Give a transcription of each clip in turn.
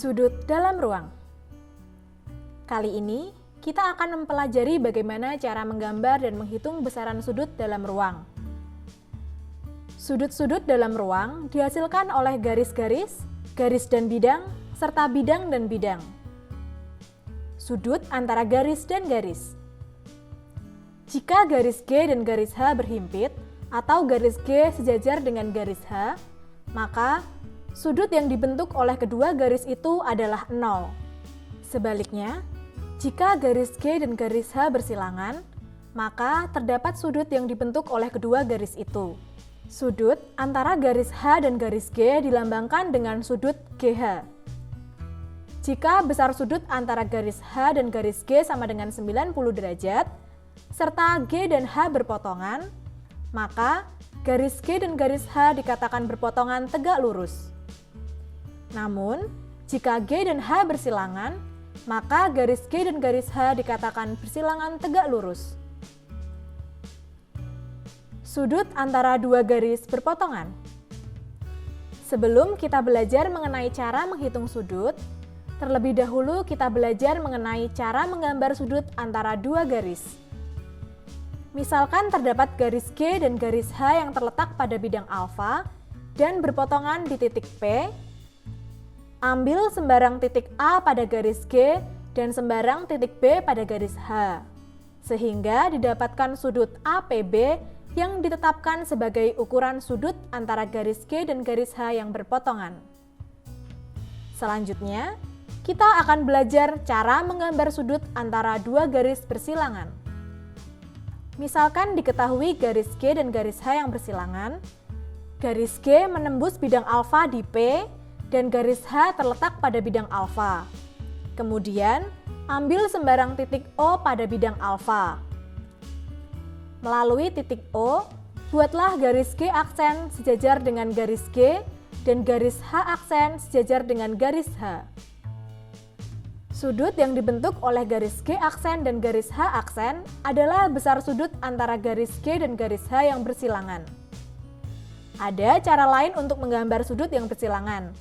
Sudut dalam ruang. Kali ini, kita akan mempelajari bagaimana cara menggambar dan menghitung besaran sudut dalam ruang. Sudut-sudut dalam ruang dihasilkan oleh garis-garis, garis dan bidang, serta bidang dan bidang. Sudut antara garis dan garis. Jika garis G dan garis H berhimpit, atau garis G sejajar dengan garis H, maka sudut yang dibentuk oleh kedua garis itu adalah 0. Sebaliknya, jika garis G dan garis H bersilangan, maka terdapat sudut yang dibentuk oleh kedua garis itu. Sudut antara garis H dan garis G dilambangkan dengan sudut GH. Jika besar sudut antara garis H dan garis G sama dengan 90 derajat, serta G dan H berpotongan, maka garis G dan garis H dikatakan berpotongan tegak lurus. Namun, jika G dan H bersilangan, maka garis G dan garis H dikatakan bersilangan tegak lurus. Sudut antara dua garis berpotongan. Sebelum kita belajar mengenai cara menghitung sudut, terlebih dahulu kita belajar mengenai cara menggambar sudut antara dua garis. Misalkan terdapat garis G dan garis H yang terletak pada bidang alfa dan berpotongan di titik P. Ambil sembarang titik A pada garis G dan sembarang titik B pada garis H, sehingga didapatkan sudut APB yang ditetapkan sebagai ukuran sudut antara garis G dan garis H yang berpotongan. Selanjutnya, kita akan belajar cara menggambar sudut antara dua garis bersilangan. Misalkan diketahui garis G dan garis H yang bersilangan, garis G menembus bidang alfa di P, dan garis H terletak pada bidang alfa. Kemudian, ambil sembarang titik O pada bidang alfa. Melalui titik O, buatlah garis G aksen sejajar dengan garis G dan garis H aksen sejajar dengan garis H. Sudut yang dibentuk oleh garis G aksen dan garis H aksen adalah besar sudut antara garis G dan garis H yang bersilangan. Ada cara lain untuk menggambar sudut yang bersilangan.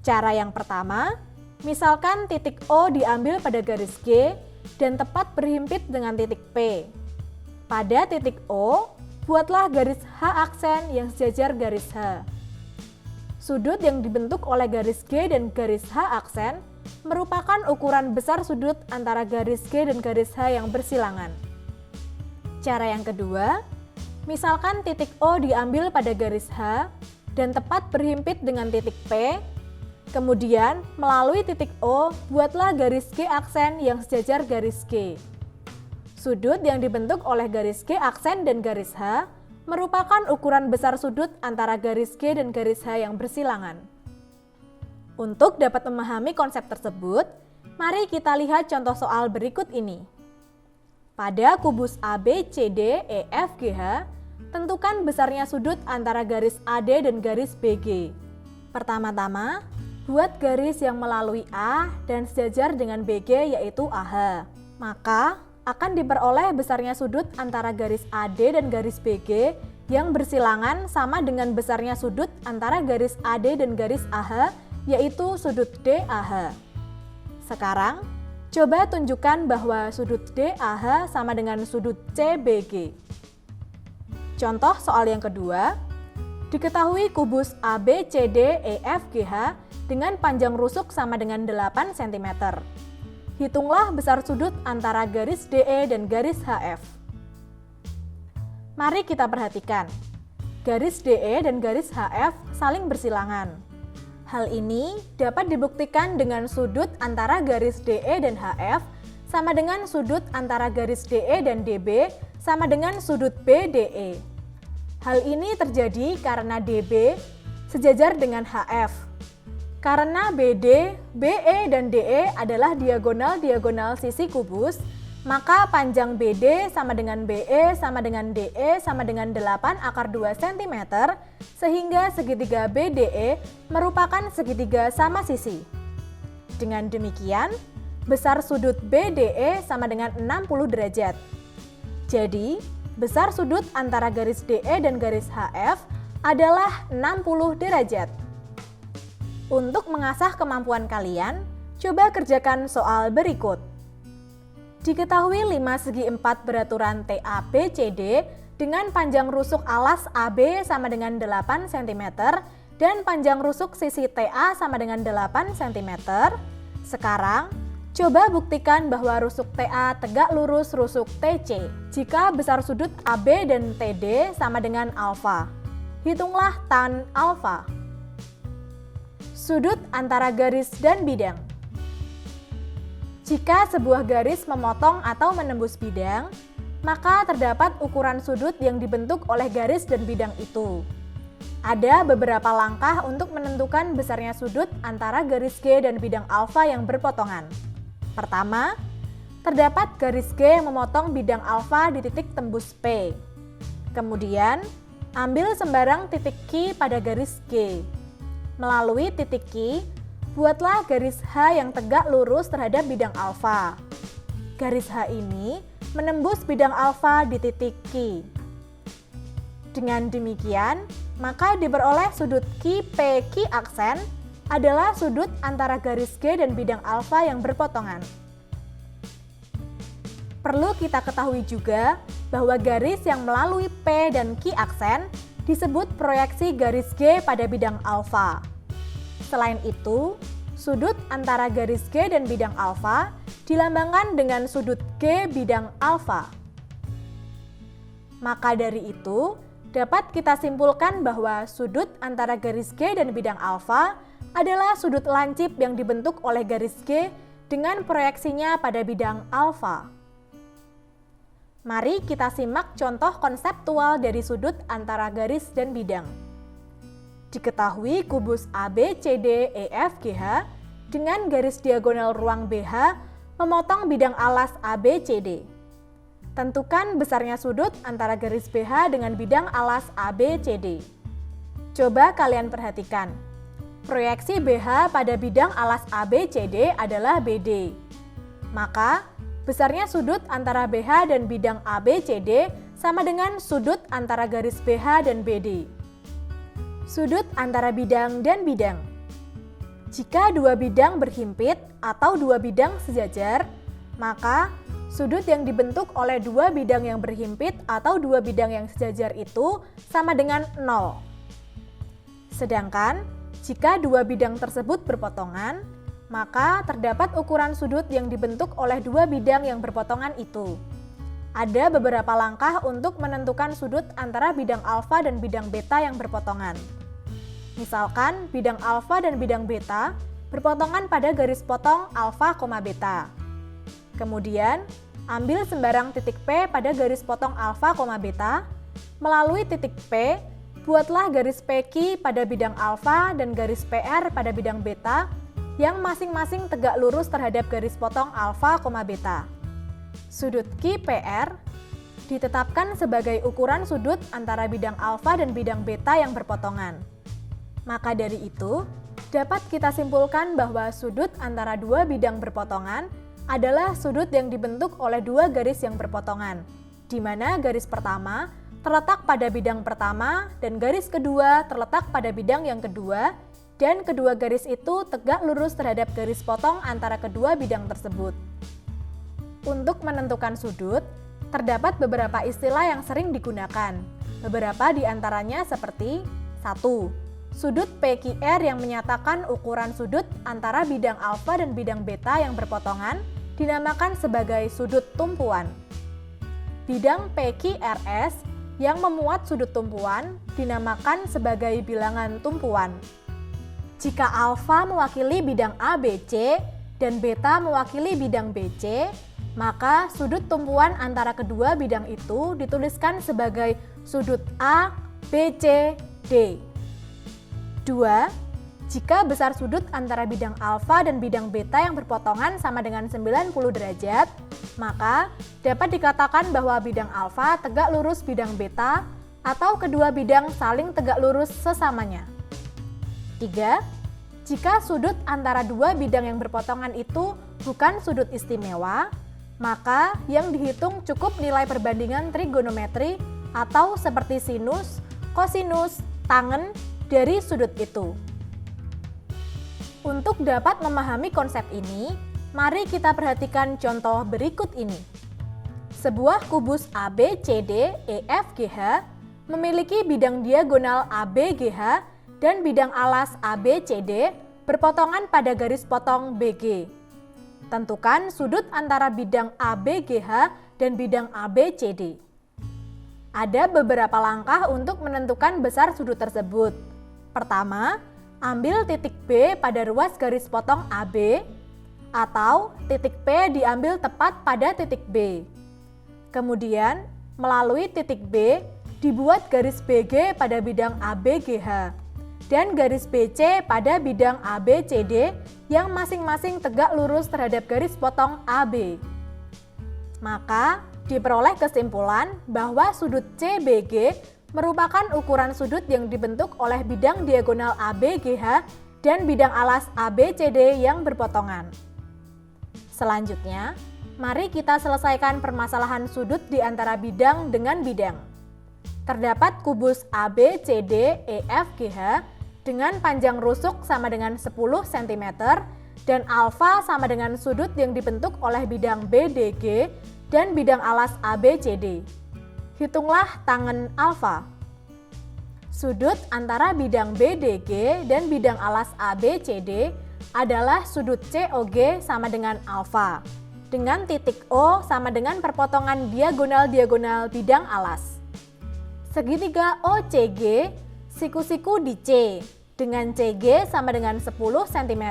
Cara yang pertama, misalkan titik O diambil pada garis G dan tepat berhimpit dengan titik P. Pada titik O, buatlah garis H aksen yang sejajar garis H. Sudut yang dibentuk oleh garis G dan garis H aksen merupakan ukuran besar sudut antara garis G dan garis H yang bersilangan. Cara yang kedua, misalkan titik O diambil pada garis H dan tepat berhimpit dengan titik P. Kemudian, melalui titik O, buatlah garis G aksen yang sejajar garis G. Sudut yang dibentuk oleh garis G aksen dan garis H merupakan ukuran besar sudut antara garis G dan garis H yang bersilangan. Untuk dapat memahami konsep tersebut, mari kita lihat contoh soal berikut ini. Pada kubus ABCD EFGH, tentukan besarnya sudut antara garis AD dan garis BG. Pertama-tama, buat garis yang melalui A dan sejajar dengan BG yaitu AH. Maka, akan diperoleh besarnya sudut antara garis AD dan garis BG yang bersilangan sama dengan besarnya sudut antara garis AD dan garis AH yaitu sudut DAH. Sekarang, coba tunjukkan bahwa sudut DAH sama dengan sudut CBG. Contoh soal yang kedua, diketahui kubus ABCD EFGH dengan panjang rusuk sama dengan 8 cm. Hitunglah besar sudut antara garis DE dan garis HF. Mari kita perhatikan. Garis DE dan garis HF saling bersilangan. Hal ini dapat dibuktikan dengan sudut antara garis DE dan HF sama dengan sudut antara garis DE dan DB sama dengan sudut BDE. Hal ini terjadi karena DB sejajar dengan HF. Karena BD, BE, dan DE adalah diagonal-diagonal sisi kubus, maka panjang BD sama dengan BE sama dengan DE sama dengan 8 akar 2 cm, sehingga segitiga BDE merupakan segitiga sama sisi. Dengan demikian, besar sudut BDE sama dengan 60 derajat. Jadi, besar sudut antara garis DE dan garis HF adalah 60 derajat. Untuk mengasah kemampuan kalian, coba kerjakan soal berikut. Diketahui 5 segi 4 beraturan TABCD dengan panjang rusuk alas AB sama dengan 8 cm dan panjang rusuk sisi TA sama dengan 8 cm. Sekarang, coba buktikan bahwa rusuk TA tegak lurus rusuk TC jika besar sudut AB dan TD sama dengan alfa. Hitunglah tan alfa. Sudut antara garis dan bidang. Jika sebuah garis memotong atau menembus bidang, maka terdapat ukuran sudut yang dibentuk oleh garis dan bidang itu. Ada beberapa langkah untuk menentukan besarnya sudut antara garis G dan bidang alfa yang berpotongan. Pertama, terdapat garis G yang memotong bidang alfa di titik tembus P. Kemudian, ambil sembarang titik Q pada garis G. Melalui titik Q, buatlah garis H yang tegak lurus terhadap bidang alfa. Garis H ini menembus bidang alfa di titik Q. Dengan demikian, maka diperoleh sudut QPQ aksen adalah sudut antara garis G dan bidang alfa yang berpotongan. Perlu kita ketahui juga bahwa garis yang melalui P dan Q aksen disebut proyeksi garis G pada bidang alfa. Selain itu, sudut antara garis G dan bidang alfa dilambangkan dengan sudut G bidang alfa. Maka dari itu, dapat kita simpulkan bahwa sudut antara garis G dan bidang alfa adalah sudut lancip yang dibentuk oleh garis G dengan proyeksinya pada bidang alfa. Mari kita simak contoh konseptual dari sudut antara garis dan bidang. Diketahui kubus ABCDEFGH dengan garis diagonal ruang BH memotong bidang alas ABCD. Tentukan besarnya sudut antara garis BH dengan bidang alas ABCD. Coba kalian perhatikan. Proyeksi BH pada bidang alas ABCD adalah BD. Maka, besarnya sudut antara BH dan bidang ABCD sama dengan sudut antara garis BH dan BD. Sudut antara bidang dan bidang. Jika dua bidang berhimpit atau dua bidang sejajar, maka sudut yang dibentuk oleh dua bidang yang berhimpit atau dua bidang yang sejajar itu sama dengan 0. Sedangkan, jika dua bidang tersebut berpotongan, maka terdapat ukuran sudut yang dibentuk oleh dua bidang yang berpotongan itu. Ada beberapa langkah untuk menentukan sudut antara bidang alfa dan bidang beta yang berpotongan. Misalkan bidang alfa dan bidang beta berpotongan pada garis potong alfa, beta. Kemudian, ambil sembarang titik P pada garis potong alfa, beta. Melalui titik P, buatlah garis PQ pada bidang alfa dan garis PR pada bidang beta yang masing-masing tegak lurus terhadap garis potong alfa, beta. Sudut QPR ditetapkan sebagai ukuran sudut antara bidang alfa dan bidang beta yang berpotongan. Maka dari itu, dapat kita simpulkan bahwa sudut antara dua bidang berpotongan adalah sudut yang dibentuk oleh dua garis yang berpotongan, di mana garis pertama terletak pada bidang pertama dan garis kedua terletak pada bidang yang kedua, dan kedua garis itu tegak lurus terhadap garis potong antara kedua bidang tersebut. Untuk menentukan sudut, terdapat beberapa istilah yang sering digunakan. Beberapa di antaranya seperti 1. Sudut PQR yang menyatakan ukuran sudut antara bidang alfa dan bidang beta yang berpotongan dinamakan sebagai sudut tumpuan. Bidang PQRS yang memuat sudut tumpuan dinamakan sebagai bilangan tumpuan. Jika alfa mewakili bidang ABC dan beta mewakili bidang BC, maka sudut tumpuan antara kedua bidang itu dituliskan sebagai sudut A, BC, D. 2. Jika besar sudut antara bidang alfa dan bidang beta yang berpotongan sama dengan 90 derajat, maka dapat dikatakan bahwa bidang alfa tegak lurus bidang beta atau kedua bidang saling tegak lurus sesamanya. 3. Jika sudut antara dua bidang yang berpotongan itu bukan sudut istimewa, maka yang dihitung cukup nilai perbandingan trigonometri atau seperti sinus, kosinus, tangen dari sudut itu. Untuk dapat memahami konsep ini, mari kita perhatikan contoh berikut ini. Sebuah kubus ABCD EFGH memiliki bidang diagonal ABGH dan bidang alas ABCD berpotongan pada garis potong BG. Tentukan sudut antara bidang ABGH dan bidang ABCD. Ada beberapa langkah untuk menentukan besar sudut tersebut. Pertama, ambil titik B pada ruas garis potong AB, atau titik P diambil tepat pada titik B. Kemudian, melalui titik B, dibuat garis BG pada bidang ABGH dan garis BC pada bidang ABCD yang masing-masing tegak lurus terhadap garis potong AB. Maka, diperoleh kesimpulan bahwa sudut CBG merupakan ukuran sudut yang dibentuk oleh bidang diagonal ABGH dan bidang alas ABCD yang berpotongan. Selanjutnya, mari kita selesaikan permasalahan sudut di antara bidang dengan bidang. Terdapat kubus ABCD EFGH dengan panjang rusuk sama dengan 10 cm dan alfa sama dengan sudut yang dibentuk oleh bidang BDG dan bidang alas ABCD. Hitunglah tangen alfa. Sudut antara bidang BDG dan bidang alas ABCD adalah sudut COG sama dengan alfa, dengan titik O sama dengan perpotongan diagonal-diagonal bidang alas. Segitiga OCG siku-siku di C, dengan CG sama dengan 10 cm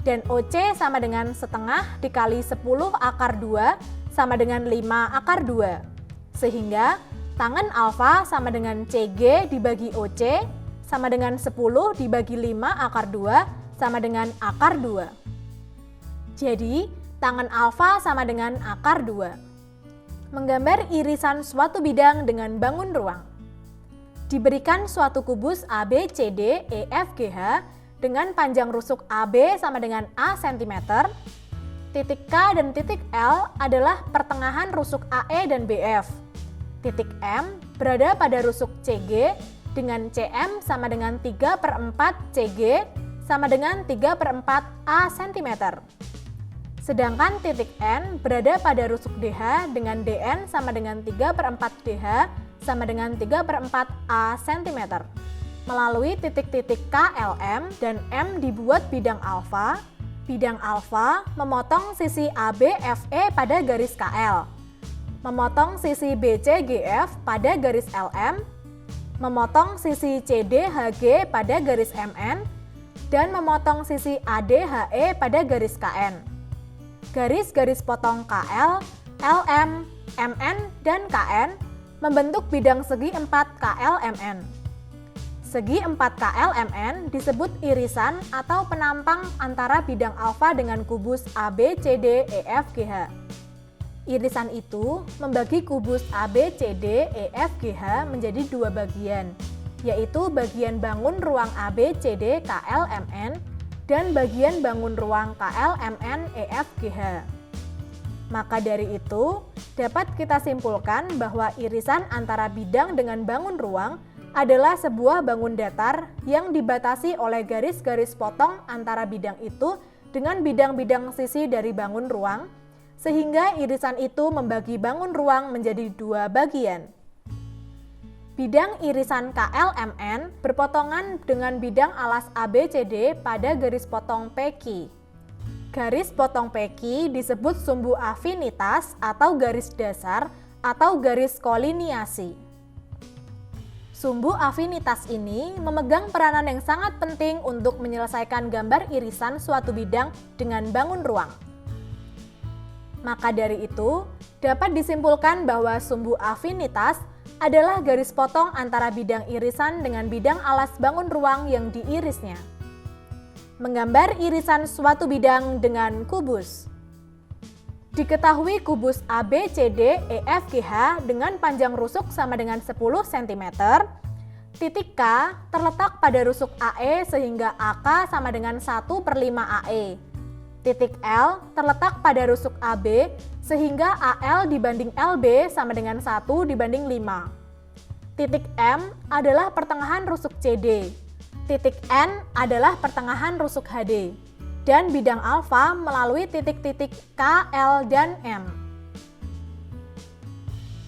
dan OC sama dengan setengah dikali 10 akar 2 sama dengan 5 akar 2. Sehingga tangen alfa sama dengan CG dibagi OC sama dengan 10 dibagi 5 akar 2 sama dengan akar 2. Jadi, tangen alfa sama dengan akar 2. Menggambar irisan suatu bidang dengan bangun ruang. Diberikan suatu kubus ABCD EFGH dengan panjang rusuk AB sama dengan A cm. Titik K dan titik L adalah pertengahan rusuk AE dan BF. Titik M berada pada rusuk CG dengan CM sama dengan 3/4 CG sama dengan 3/4 A cm. Sedangkan titik N berada pada rusuk DH dengan DN sama dengan 3/4 DH sama dengan 3/4 A cm. Melalui titik-titik KLM dan M dibuat bidang alfa. Bidang alfa memotong sisi ABFE pada garis KL, memotong sisi BCGF pada garis LM, memotong sisi CDHG pada garis MN, dan memotong sisi ADHE pada garis KN. Garis-garis potong KL, LM, MN, dan KN membentuk bidang segi 4 KLMN. Segi 4 KLMN disebut irisan atau penampang antara bidang alfa dengan kubus ABCD EFGH. Irisan itu membagi kubus ABCD EFGH menjadi dua bagian, yaitu bagian bangun ruang ABCD KLMN dan bagian bangun ruang KLMN EFGH. Maka dari itu, dapat kita simpulkan bahwa irisan antara bidang dengan bangun ruang adalah sebuah bangun datar yang dibatasi oleh garis-garis potong antara bidang itu dengan bidang-bidang sisi dari bangun ruang, sehingga irisan itu membagi bangun ruang menjadi dua bagian. Bidang irisan KLMN berpotongan dengan bidang alas ABCD pada garis potong PQ. Garis potong PQ disebut sumbu afinitas atau garis dasar atau garis koliniasi. Sumbu afinitas ini memegang peranan yang sangat penting untuk menyelesaikan gambar irisan suatu bidang dengan bangun ruang. Maka dari itu, dapat disimpulkan bahwa sumbu afinitas adalah garis potong antara bidang irisan dengan bidang alas bangun ruang yang diirisnya. Menggambar irisan suatu bidang dengan kubus. Diketahui kubus ABCD EFGH dengan panjang rusuk sama dengan 10 cm, titik K terletak pada rusuk AE sehingga AK sama dengan 1/5 AE. Titik L terletak pada rusuk AB sehingga AL dibanding LB sama dengan 1/5. Titik M adalah pertengahan rusuk CD. Titik N adalah pertengahan rusuk HD, dan bidang alfa melalui titik-titik K, L, dan M.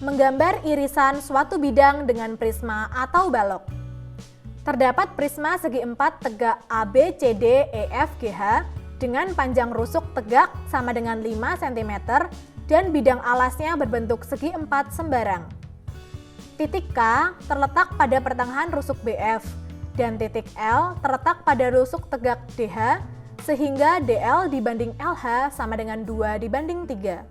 Menggambar irisan suatu bidang dengan prisma atau balok. Terdapat prisma segi empat tegak ABCD EF GH dengan panjang rusuk tegak sama dengan 5 cm dan bidang alasnya berbentuk segi empat sembarang. Titik K terletak pada pertengahan rusuk BF dan titik L terletak pada rusuk tegak DH sehingga DL dibanding LH sama dengan 2/3.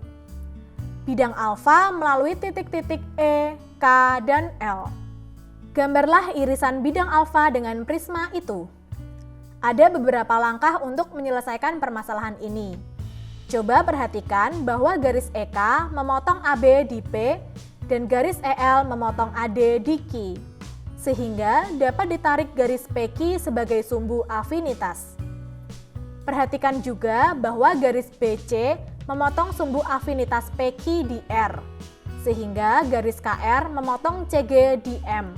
Bidang alfa melalui titik-titik E, K, dan L. Gambarlah irisan bidang alfa dengan prisma itu. Ada beberapa langkah untuk menyelesaikan permasalahan ini. Coba perhatikan bahwa garis EK memotong AB di P dan garis EL memotong AD di Q, sehingga dapat ditarik garis PQ sebagai sumbu afinitas. Perhatikan juga bahwa garis BC memotong sumbu afinitas PQ di R, sehingga garis KR memotong CG di M.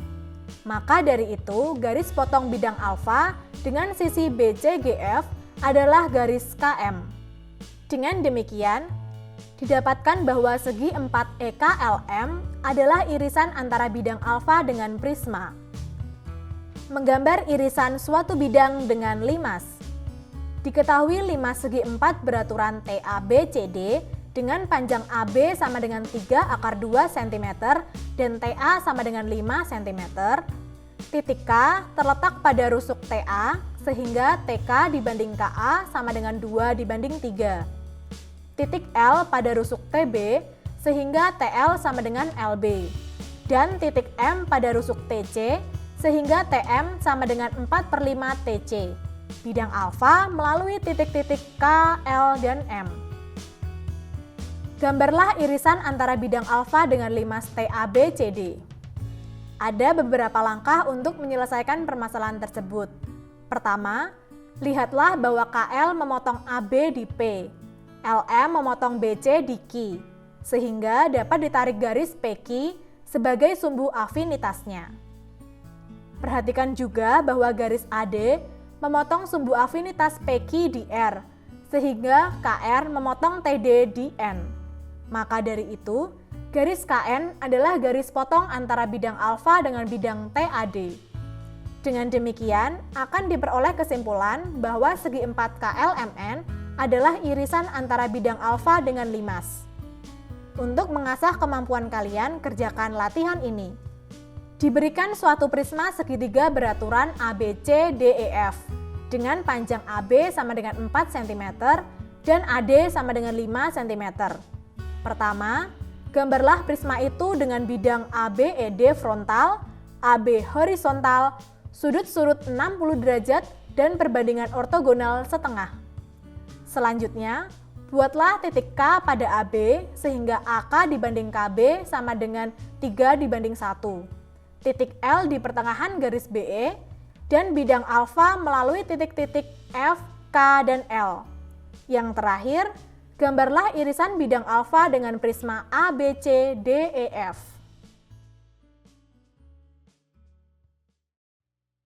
Maka dari itu, garis potong bidang alfa dengan sisi BCGF adalah garis KM. Dengan demikian, didapatkan bahwa segi 4 EKLM adalah irisan antara bidang alfa dengan prisma. Menggambar irisan suatu bidang dengan limas. Diketahui limas segi 4 beraturan TABCD dengan panjang AB sama dengan 3/2 cm dan TA sama dengan 5 cm. Titik K terletak pada rusuk TA sehingga TK dibanding KA sama dengan 2/3. Titik L pada rusuk TB sehingga TL sama dengan LB. Dan titik M pada rusuk TC sehingga TM sama dengan 4/5 TC. Bidang alfa melalui titik-titik K, L, dan M. Gambarlah irisan antara bidang alfa dengan limas TABCD. Ada beberapa langkah untuk menyelesaikan permasalahan tersebut. Pertama, lihatlah bahwa KL memotong AB di P, LM memotong BC di Q, sehingga dapat ditarik garis PQ sebagai sumbu afinitasnya. Perhatikan juga bahwa garis AD memotong sumbu afinitas PQ di R, sehingga KR memotong TD di N. Maka dari itu, garis KN adalah garis potong antara bidang alfa dengan bidang TAD. Dengan demikian, akan diperoleh kesimpulan bahwa segi 4 KLMN adalah irisan antara bidang alfa dengan limas. Untuk mengasah kemampuan kalian, kerjakan latihan ini. Diberikan suatu prisma segitiga beraturan ABCDEF dengan panjang AB sama dengan 4 cm dan AD sama dengan 5 cm. Pertama, gambarlah prisma itu dengan bidang ABED frontal, AB horizontal, sudut-sudut 60 derajat, dan perbandingan ortogonal setengah. Selanjutnya, buatlah titik K pada AB sehingga AK dibanding KB sama dengan 3/1. Titik L di pertengahan garis BE, dan bidang alfa melalui titik-titik F, K, dan L. Yang terakhir, gambarlah irisan bidang alfa dengan prisma ABCDEF.